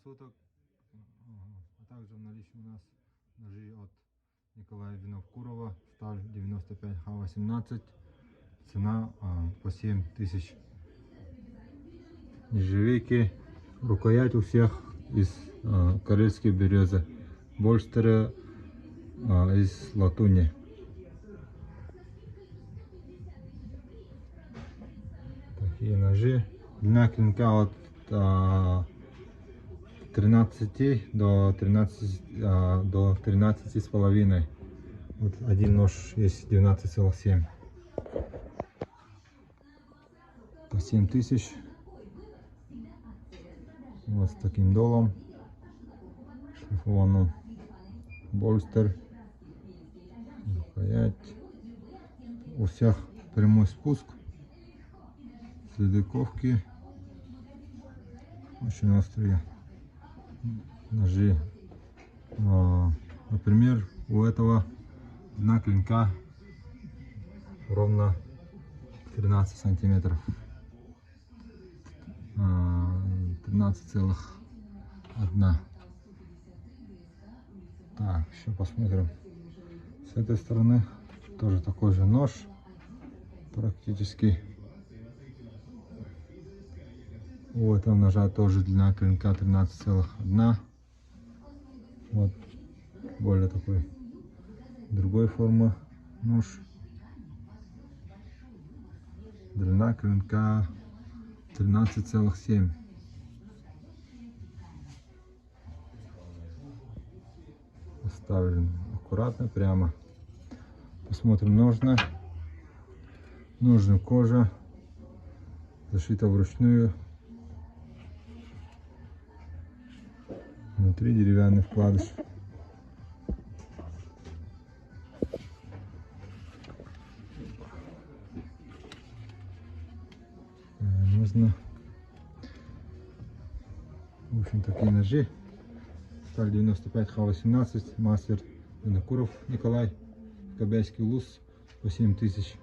суток. А также в наличии у нас ножи от Николая Винокурова, сталь 95Х18, цена по 7000. Нержавейки, рукоять у всех из карельской березы, больстеры из латуни. Такие ножи. Длина клинка от 13 до 13 с половиной. Вот один нож есть 12,7. По 7000. Вот с таким долом шлифованным. Больстер. Рукоять. У всех прямой спуск. Следы ковки. Очень острые ножи. Например, у этого длина клинка ровно 13 сантиметров. 13,1. Так, еще посмотрим. С этой стороны тоже такой же нож. Практически. У этого ножа тоже длина клинка 13,1. Вот более такой другой формы нож. Длина клинка 13,7. Поставлен аккуратно, прямо. Посмотрим ножны. Ножны кожа, зашита вручную. Внутри деревянный вкладыш. Нужно. В общем, такие ножи. Сталь 95Х18, мастер Винокуров Николай, Кобяйский Улус, по 7000.